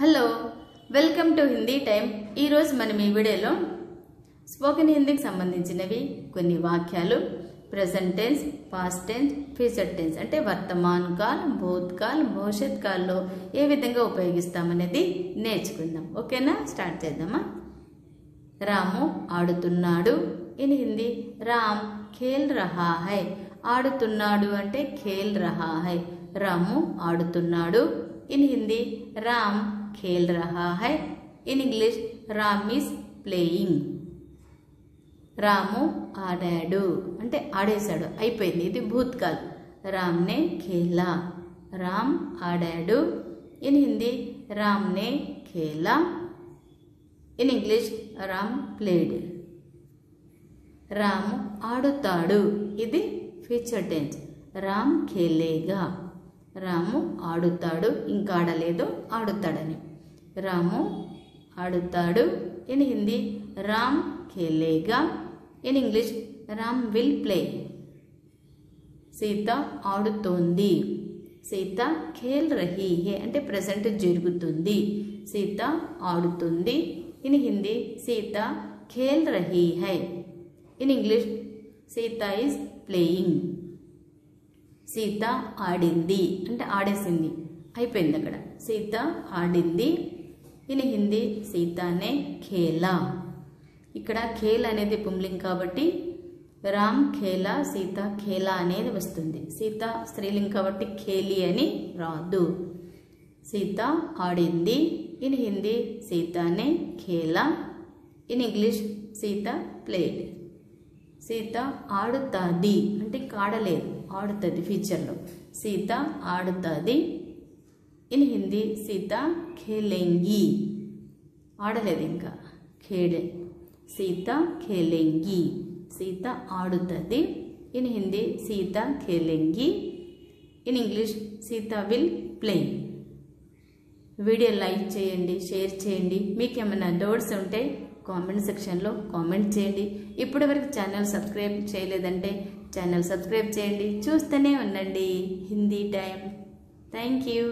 Hello welcome to Hindi time. ఈ రోజు మనం ఈ వీడియోలో స్పోకెన్ హిందీకి సంబంధించినవి కొన్ని వాక్యాలు present tense, past tense, future tense అంటే వర్తమాన్ కాల్, భూతకాల్, భవిష్యత్ కాల్లో ఏ విధంగా ఉపయోగిస్తామనేది నేర్చుకుందాం। ఓకేనా, స్టార్ట్ చేద్దామా। రాము ఆడుతున్నాడు। ఇన్ హిందీ రామ్ ఖేల్ రహా హై। ఆడుతున్నాడు అంటే ఖేల్ రహా హై। రాము ఆడుతున్నాడు। ఇన్ హిందీ రామ్ खेल रहा है। In English Ram is playing. Ramu ఆడాడు అంటే ఆడేశాడు, అయిపోయింది, ఇది భూతకాల్। రామ్ ने खेला, రామ్ ఆడాడు। ఇన్ హిందీ రామ్ ने खेला। In English Ram played. Ramu ఆడుతాడు, ఇది ఫ్యూచర్ టెన్స్। రామ్ ఖేలేగా, రాము ఆడుతాడు, ఇంకా ఆడలేదు, ఆడుతాడని। రాము ఆడుతాడు। ఇన్ హిందీ రామ్ ఖేలేగా। In English Ram will play. Sita ఆడుతోంది, సీత ఖేల్ రహీ హే అంటే ప్రెజెంట్ జరుగుతుంది, సీత ఆడుతుంది। ఇన్ హిందీ సీత ఖేల్ రహీ హై। In English Sita is playing. Sita ఆడింది అంటే ఆడేసింది, అయిపోయింది అక్కడ, సీత ఆడింది। ఇన్ హిందీ సీతానే ఖేలా। ఇక్కడ ఖేల్ అనేది పుంలింగ్ కాబట్టి రామ్ ఖేలా, సీత ఖేలా అనేది వస్తుంది। సీత స్త్రీలింగ్ కాబట్టి ఖేలి అని రాదు। సీత ఆడింది। ఇన్ హిందీ సీతానే ఖేలా। In English Sita played. Sita ఆడుతాది అంటే ఇంకా ఆడలేదు, ఆడుతుంది ఫ్యూచర్లో, సీత ఆడుతుంది। ఇన్ హిందీ సీత ఖేలేంగి, ఆడలేదు ఇంకా, ఖేడే, సీత ఖేలేంగి, సీత ఆడుతుంది। ఇన్ హిందీ సీత ఖేలేంగి। In English Sita will play. Video like చేయండి, షేర్ చేయండి, మీకు ఏమైనా డౌట్స్ ఉంటే కామెంట్ సెక్షన్లో కామెంట్ చేయండి। ఇప్పటివరకు ఛానల్ సబ్స్క్రైబ్ చేయలేదంటే ఛానల్ సబ్స్క్రైబ్ చేయండి, చూస్తూనే ఉండండి హిందీ టైం। Thank you.